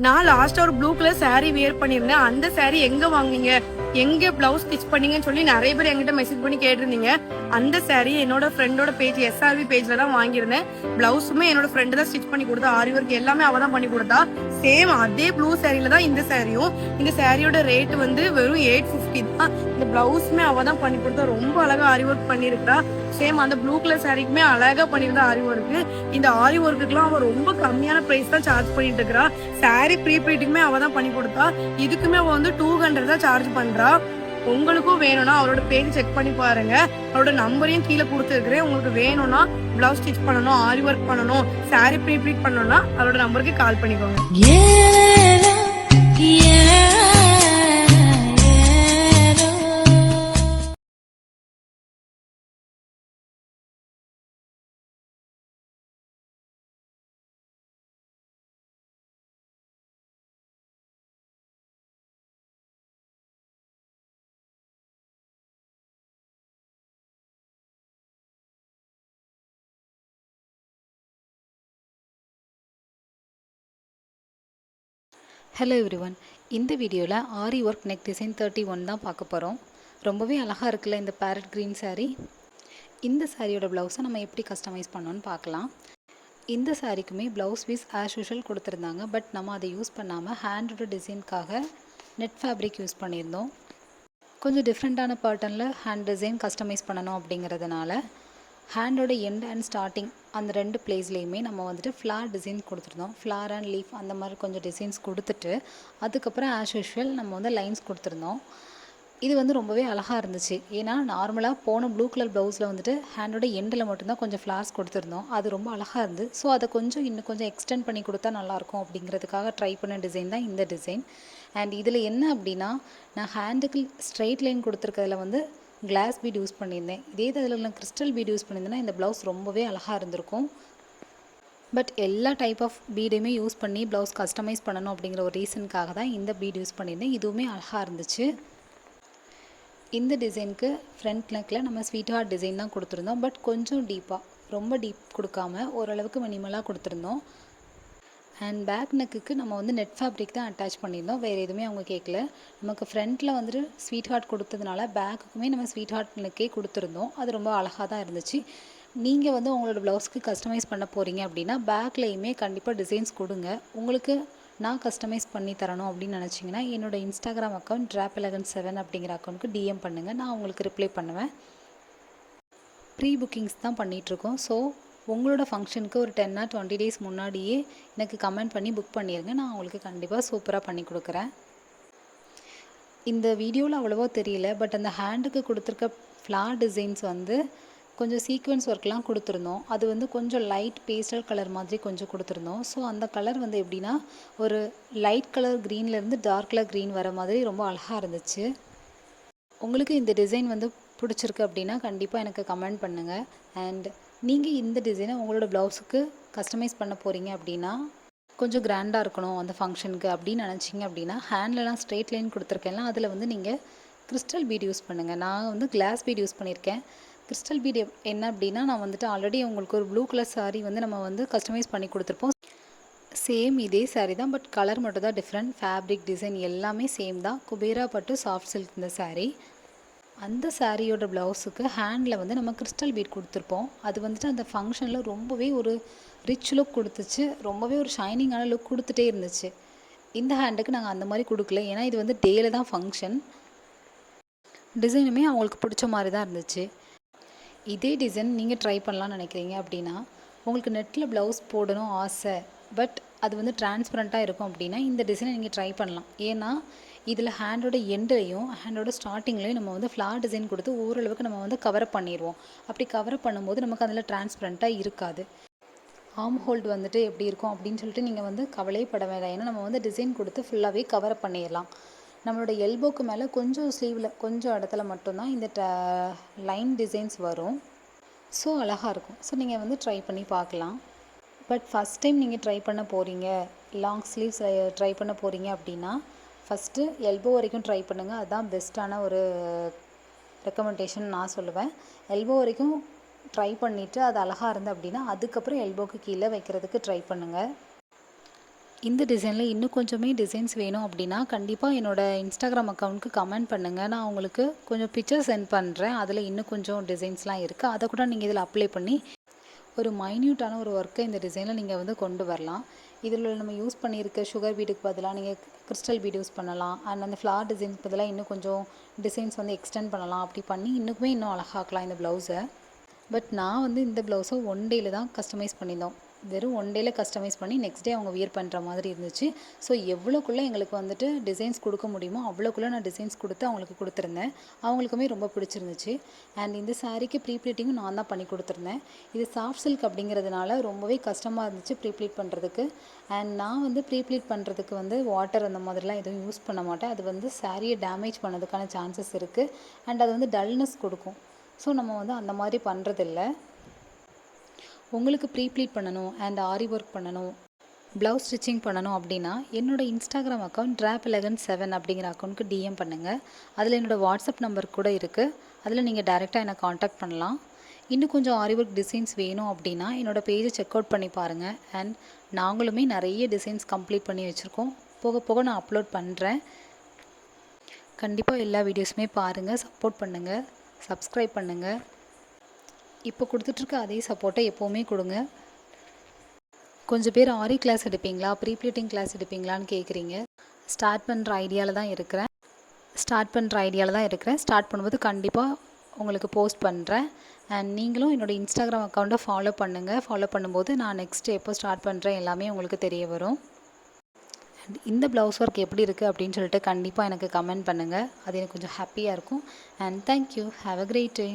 நான் லாஸ்டா ஒரு ப்ளூ கலர் saree வியர் பண்ணியிருந்தேன். அந்த saree எங்க வாங்குனீங்க, எங்க பிளவுஸ் ஸ்டிச் பண்ணீங்கன்னு சொல்லி நிறைய பேர் என்கிட்ட மெசேஜ் பண்ணி கேட்டிருந்தீங்க. அந்த saree என்னோட ஃப்ரெண்டோட பேஜ் SRV பேஜ்ல தான் வாங்கியிருந்தேன். பிளவுஸுமே என்னோட ஃப்ரெண்டு தான் ஸ்டிச் பண்ணி கொடுத்தா. ஆரி ஒர்க் எல்லாமே அவ தான் பண்ணி கொடுத்தா. சேம் அதே ப்ளூ சாரியில தான் இந்த சாரியும். இந்த சாரியோட ரேட் வந்து வெறும் 850 தான். இந்த பிளவுஸுமே அவ தான் பண்ணி கொடுத்தா. ரொம்ப அழகா ஆரி ஒர்க் பண்ணிருக்கா. சேம் அந்த ப்ளூ கலர் சாரிக்குமே அழகா பண்ணிருந்தா ஆரி ஒர்க்கு. இந்த ஆரி ஒர்க்குலாம் அவ ரொம்ப கம்மியான பிரைஸ் தான் சார்ஜ் பண்ணிட்டு இருக்கா. சாரி ப்ரீ ப்ளீட்டிங்குமே அவ தான் பண்ணி கொடுத்தா. இதுக்குமே அவ வந்து 200 தான் சார்ஜ் பண்றா. உங்களுக்கும் வேணும்னா அவளோட பேஜ் செக் பண்ணி பாருங்க. அவளோட நம்பரையும் கீழே கொடுத்துருக்கிறேன். உங்களுக்கு வேணும்னா பிளவுஸ் ஸ்டிச் பண்ணணும், ஆரி ஒர்க் பண்ணணும், சாரி ப்ரீ ப்ளீட் பண்ணணும்னா அவளோட நம்பருக்கு கால் பண்ணிக்கோங்க. ஹலோ எவ்ரிவன், இந்த வீடியோவில் ஆரி ஒர்க் நெக் டிசைன் 31 தான் பார்க்க போகிறோம். ரொம்பவே அழகாக இருக்குல்ல இந்த பேரட் க்ரீன் saree. இந்த சாரியோட ப்ளவுஸை நம்ம எப்படி கஸ்டமைஸ் பண்ணோன்னு பார்க்கலாம். இந்த சாரிக்குமே ப்ளவுஸ் பீஸ் ஆஸ் யூஷுவல் கொடுத்துருந்தாங்க. பட் நம்ம அதை யூஸ் பண்ணாமல் ஹேண்டோட டிசைனுக்காக நெட் ஃபேப்ரிக் யூஸ் பண்ணியிருந்தோம். கொஞ்சம் டிஃப்ரெண்ட்டான பேட்டர்னில் ஹேண்ட் டிசைன் கஸ்டமைஸ் பண்ணணும் அப்படிங்கிறதுனால ஹேண்டோட எண்ட் அண்ட் ஸ்டார்டிங் அந்த 2 பிளேஸ்லேயுமே நம்ம வந்துட்டு ஃப்ளார் டிசைன் கொடுத்துருந்தோம். ஃப்ளார் அண்ட் லீஃப் அந்த மாதிரி கொஞ்சம் டிசைன்ஸ் கொடுத்துட்டு அதுக்கப்புறம் ஆஸ் யூஷுவல் நம்ம வந்து லைன்ஸ் கொடுத்துருந்தோம். இது வந்து ரொம்பவே அழகாக இருந்துச்சு. ஏன்னா நார்மலாக போன ப்ளூ கலர் ப்ளவுஸில் வந்துட்டு ஹேண்டோட எண்டில் மட்டும்தான் கொஞ்சம் ஃப்ளார்ஸ் கொடுத்துருந்தோம். அது ரொம்ப அழகாக இருந்து. ஸோ அதை இன்னும் கொஞ்சம் எக்ஸ்டெண்ட் பண்ணி கொடுத்தா நல்லாயிருக்கும் அப்படிங்கிறதுக்காக ட்ரை பண்ண டிசைன் தான் இந்த டிசைன். அண்ட் இதில் என்ன அப்படின்னா, நான் ஹேண்டுக்கு ஸ்ட்ரெயிட் லைன் கொடுத்துருக்கிறதுல வந்து கிளாஸ் பீட் யூஸ் பண்ணியிருந்தேன். இதே இதில் நான் கிறிஸ்டல் பீட் யூஸ் பண்ணியிருந்தேன்னா இந்த ப்ளவுஸ் ரொம்பவே அழகாக இருந்திருக்கும். பட் எல்லா டைப் ஆஃப் பீடையுமே யூஸ் பண்ணி ப்ளவுஸ் கஸ்டமைஸ் பண்ணணும் அப்படிங்கிற ஒரு ரீசனுக்காக தான் இந்த பீட் யூஸ் பண்ணியிருந்தேன். இதுவுமே அழகாக இருந்துச்சு. இந்த டிசைனுக்கு ஃப்ரண்ட் நெக்கில் நம்ம ஸ்வீட் ஹார்ட் டிசைன் தான் கொடுத்துருந்தோம். பட் கொஞ்சம் டீப்பாக, ரொம்ப டீப் கொடுக்காம ஓரளவுக்கு மினிமலாக கொடுத்துருந்தோம். அண்ட் பேக் நெக்குக்கு நம்ம வந்து நெட் ஃபேப்ரிக் தான் அட்டாச் பண்ணியிருந்தோம். வேறு எதுவுமே அவங்க கேட்கல. நமக்கு ஃப்ரண்ட்டில் வந்துட்டு ஸ்வீட் ஹார்ட் கொடுத்ததுனால பேக்குக்குமே நம்ம ஸ்வீட் ஹார்ட் நெக்கே கொடுத்துருந்தோம். அது ரொம்ப அழகாக தான் இருந்துச்சு. நீங்கள் வந்து உங்களோட ப்ளவுஸ்க்கு கஸ்டமைஸ் பண்ண போகிறீங்க அப்படின்னா பேக்லேயுமே கண்டிப்பாக டிசைன்ஸ் கொடுங்க. உங்களுக்கு நான் கஸ்டமைஸ் பண்ணி தரணும் அப்படின்னு நினச்சிங்கன்னா என்னோடய இன்ஸ்டாகிராம் அக்கௌண்ட் drapelegant7 அப்படிங்கிற அக்கௌண்ட்டுக்கு DM பண்ணுங்கள். நான் உங்களுக்கு ரிப்ளை பண்ணுவேன். ப்ரீ புக்கிங்ஸ் தான் பண்ணிகிட்ருக்கோம். ஸோ உங்களோட ஃபங்க்ஷனுக்கு ஒரு 10 or 20 days முன்னாடியே எனக்கு கமெண்ட் பண்ணி புக் பண்ணிடுங்க. நான் உங்களுக்கு கண்டிப்பாக சூப்பராக பண்ணி கொடுக்குறேன். இந்த வீடியோவில் அவ்வளோவா தெரியல. பட் அந்த ஹேண்டுக்கு கொடுத்துருக்க ஃப்ளார் டிசைன்ஸ் வந்து கொஞ்சம் சீக்வென்ஸ் ஒர்க்லாம் கொடுத்துருந்தோம். அது வந்து கொஞ்சம் லைட் பேஸ்டல் கலர் மாதிரி கொஞ்சம் கொடுத்துருந்தோம். ஸோ அந்த கலர் வந்து எப்படின்னா ஒரு லைட் கலர் க்ரீன்லேருந்து டார்க் கலர் க்ரீன் வர மாதிரி ரொம்ப அழகாக இருந்துச்சு. உங்களுக்கு இந்த டிசைன் வந்து பிடிச்சிருக்கு அப்படின்னா கண்டிப்பாக எனக்கு கமெண்ட் பண்ணுங்கள். அண்ட் நீங்கள் இந்த டிசைனை உங்களோட ப்ளவுஸுக்கு கஸ்டமைஸ் பண்ண போகிறீங்க அப்படின்னா கொஞ்சம் கிராண்டாக இருக்கணும் அந்த ஃபங்க்ஷனுக்கு அப்படின்னு நினச்சிங்க அப்படின்னா ஹேண்ட்லலாம் ஸ்ட்ரெயிட் லைன் கொடுத்துருக்கேன்ல அதில் வந்து நீங்கள் கிறிஸ்டல் பீட் யூஸ் பண்ணுங்கள். நான் வந்து கிளாஸ் பீட் யூஸ் பண்ணியிருக்கேன். கிறிஸ்டல் பீட் என்ன அப்படின்னா, நான் வந்துட்டு ஆல்ரெடி உங்களுக்கு ஒரு ப்ளூ கலர் சாரீ வந்து நம்ம வந்து கஸ்டமைஸ் பண்ணி கொடுத்துருப்போம். சேம் இதே சாரீ தான். பட் கலர் மட்டும் தான் டிஃப்ரெண்ட். ஃபேப்ரிக் டிசைன் எல்லாமே சேம் தான். குபேரா பட்டு சாஃப்ட் சில்க் இந்த சாரீ. அந்த சாரியோட ப்ளவுஸுக்கு ஹேண்டில் வந்து நம்ம கிறிஸ்டல் பீட் கொடுத்துருப்போம். அது வந்துட்டு அந்த ஃபங்க்ஷனில் ரொம்பவே ஒரு ரிச் லுக் கொடுத்துச்சு. ரொம்பவே ஒரு ஷைனிங்கான லுக் கொடுத்துட்டே இருந்துச்சு. இந்த ஹேண்டுக்கு நாங்கள் அந்த மாதிரி கொடுக்கல. ஏன்னா இது வந்து டேயில் தான் ஃபங்க்ஷன். டிசைனுமே அவங்களுக்கு பிடிச்ச மாதிரி தான் இருந்துச்சு. இதே டிசைன் நீங்கள் ட்ரை பண்ணலான்னு நினைக்கிறீங்க அப்படின்னா, உங்களுக்கு நெட்டில் ப்ளவுஸ் போடணும் ஆசை, பட் அது வந்து டிரான்ஸ்பரண்ட்டாக இருக்கும் அப்படின்னா இந்த டிசைனை நீங்கள் ட்ரை பண்ணலாம். ஏன்னா இதில் ஹேண்டோட எண்ட்லையும் ஹேண்டோட ஸ்டார்டிங்லேயும் நம்ம வந்து ஃப்ளார் டிசைன் கொடுத்து ஓரளவுக்கு நம்ம வந்து கவரப் பண்ணிடுவோம். அப்படி கவரப் பண்ணும்போது நமக்கு அதில் டிரான்ஸ்பரண்ட்டாக இருக்காது. ஆர்ம் ஹோல்டு வந்துட்டு எப்படி இருக்கும் அப்படின்னு சொல்லிட்டு நீங்கள் வந்து கவலையே பட வேண்டாம். ஏன்னா நம்ம வந்து டிசைன் கொடுத்து ஃபுல்லாகவே கவரப் பண்ணிடலாம். நம்மளோட எல்போக்கு மேலே கொஞ்சம் ஸ்லீவில் கொஞ்சம் இடத்துல மட்டும்தான் இந்த லைன் டிசைன்ஸ் வரும். ஸோ அழகாக இருக்கும். ஸோ நீங்கள் வந்து ட்ரை பண்ணி பார்க்கலாம். பட் ஃபஸ்ட் டைம் நீங்கள் ட்ரை பண்ண போகிறீங்க, லாங் ஸ்லீவ்ஸ் ட்ரை பண்ண போகிறீங்க அப்படின்னா ஃபஸ்ட்டு எல்போ வரைக்கும் ட்ரை பண்ணுங்கள். அதுதான் பெஸ்ட்டான ஒரு ரெக்கமெண்டேஷன் நான் சொல்லுவேன். எல்போ வரைக்கும் ட்ரை பண்ணிவிட்டு அது அழகாக இருந்து அப்படின்னா அதுக்கப்புறம் எல்போக்கு கீழே வைக்கிறதுக்கு ட்ரை பண்ணுங்கள். இந்த டிசைனில் இன்னும் கொஞ்சமே டிசைன்ஸ் வேணும் அப்படின்னா கண்டிப்பாக என்னோடய இன்ஸ்டாகிராம் அக்கௌண்ட்டுக்கு கமெண்ட் பண்ணுங்கள். நான் உங்களுக்கு கொஞ்சம் பிக்சர் சென்ட் பண்ணுறேன். அதில் இன்னும் கொஞ்சம் டிசைன்ஸ்லாம் இருக்குது. அதை கூட நீங்கள் இதில் அப்ளை பண்ணி ஒரு மைன்யூட்டான ஒரு ஒர்க்கை இந்த டிசைனில் நீங்கள் வந்து கொண்டு வரலாம். இதில் நம்ம யூஸ் பண்ணியிருக்க சுகர் பீடுக்கு பதிலாக நீங்கள் கிறிஸ்டல் பீட் யூஸ் பண்ணலாம். அண்ட் அந்த ஃப்ளார் டிசைன்ஸ் பதிலாக இன்னும் கொஞ்சம் டிசைன்ஸ் வந்து எக்ஸ்டெண்ட் பண்ணலாம். அப்படி பண்ணி இன்னும் அழகாக்கலாம் இந்த ப்ளவுஸை. பட் நான் வந்து இந்த ப்ளவுஸை ஒன் டேயில் தான் கஸ்டமைஸ் பண்ணியிருந்தோம். வெறும் ஒன் டேயில் கஸ்டமைஸ் பண்ணி நெக்ஸ்ட் டே அவங்க வியர் பண்ணுற மாதிரி இருந்துச்சு. ஸோ எவ்வளோக்குள்ளே எங்களுக்கு வந்துட்டு டிசைன்ஸ் கொடுக்க முடியுமோ அவ்வளோக்குள்ளே நான் டிசைன்ஸ் கொடுத்து அவங்களுக்கு கொடுத்துருந்தேன். அவங்களுக்குமே ரொம்ப பிடிச்சிருந்துச்சு. அண்ட் இந்த சாரீக்கு ப்ரீ ப்ளீட்டிங்கும் நான் தான் பண்ணி கொடுத்துருந்தேன். இது சாஃப்ட் சில்க் அப்படிங்கிறதுனால ரொம்பவே கஷ்டமாக இருந்துச்சு ப்ரீ ப்ளீட் பண்ணுறதுக்கு. அண்ட் நான் வந்து ப்ரீ ப்ளீட் பண்ணுறதுக்கு வந்து வாட்டர் அந்த மாதிரிலாம் எதுவும் யூஸ் பண்ண மாட்டேன். அது வந்து சாரியை டேமேஜ் பண்ணதுக்கான சான்சஸ் இருக்குது. அண்ட் அது வந்து டல்னஸ் கொடுக்கும். ஸோ நம்ம வந்து அந்த மாதிரி பண்ணுறதில்ல. உங்களுக்கு ப்ரீ ப்ளீட் பண்ணணும் அண்ட் ஆரி ஒர்க் பண்ணணும், ப்ளவுஸ் ஸ்டிச்சிங் பண்ணணும் அப்படின்னா என்னோடய இன்ஸ்டாகிராம் அக்கௌண்ட் drap11 அப்படிங்கிற அக்கௌண்ட்டுக்கு டிஎம் பண்ணுங்கள். அதில் என்னோடய வாட்ஸ்அப் நம்பர் கூட இருக்குது. அதில் நீங்கள் டைரெக்டாக என்னை காண்டாக்ட் பண்ணலாம். இன்னும் கொஞ்சம் ஆரி ஒர்க் டிசைன்ஸ் வேணும் அப்படின்னா என்னோடய பேஜை செக் அவுட் பண்ணி பாருங்கள். அண்ட் நாங்களுமே நிறைய டிசைன்ஸ் கம்ப்ளீட் பண்ணி வச்சுருக்கோம். போக போக நான் அப்லோட் பண்ணுறேன். கண்டிப்பாக எல்லா வீடியோஸுமே பாருங்கள், சப்போர்ட் பண்ணுங்கள், சப்ஸ்கிரைப் பண்ணுங்கள். இப்போ கொடுத்துட்ருக்க அதே சப்போர்ட்டை எப்போவுமே கொடுங்க. கொஞ்சம் பேர் ஆரி கிளாஸ் எடுப்பீங்களா, ப்ரீ ப்ளீட்டிங் கிளாஸ் எடுப்பீங்களான்னு கேட்குறீங்க. ஸ்டார்ட் பண்ணுற ஐடியாவில் தான் இருக்கிறேன். ஸ்டார்ட் பண்ணும்போது கண்டிப்பாக உங்களுக்கு போஸ்ட் பண்ணுறேன். அண்ட் நீங்களும் என்னோடய இன்ஸ்டாகிராம் அக்கௌண்ட்டை ஃபாலோ பண்ணுங்கள். ஃபாலோ பண்ணும்போது நான் நெக்ஸ்ட் எப்போ ஸ்டார்ட் பண்ணுறேன் எல்லாமே உங்களுக்கு தெரிய வரும். அண்ட் இந்த ப்ளவுஸ் ஒர்க் எப்படி இருக்குது அப்படின்னு சொல்லிட்டு கண்டிப்பாக எனக்கு கமெண்ட் பண்ணுங்கள். அது எனக்கு கொஞ்சம் ஹாப்பியாக இருக்கும். And thank you. Have a great day.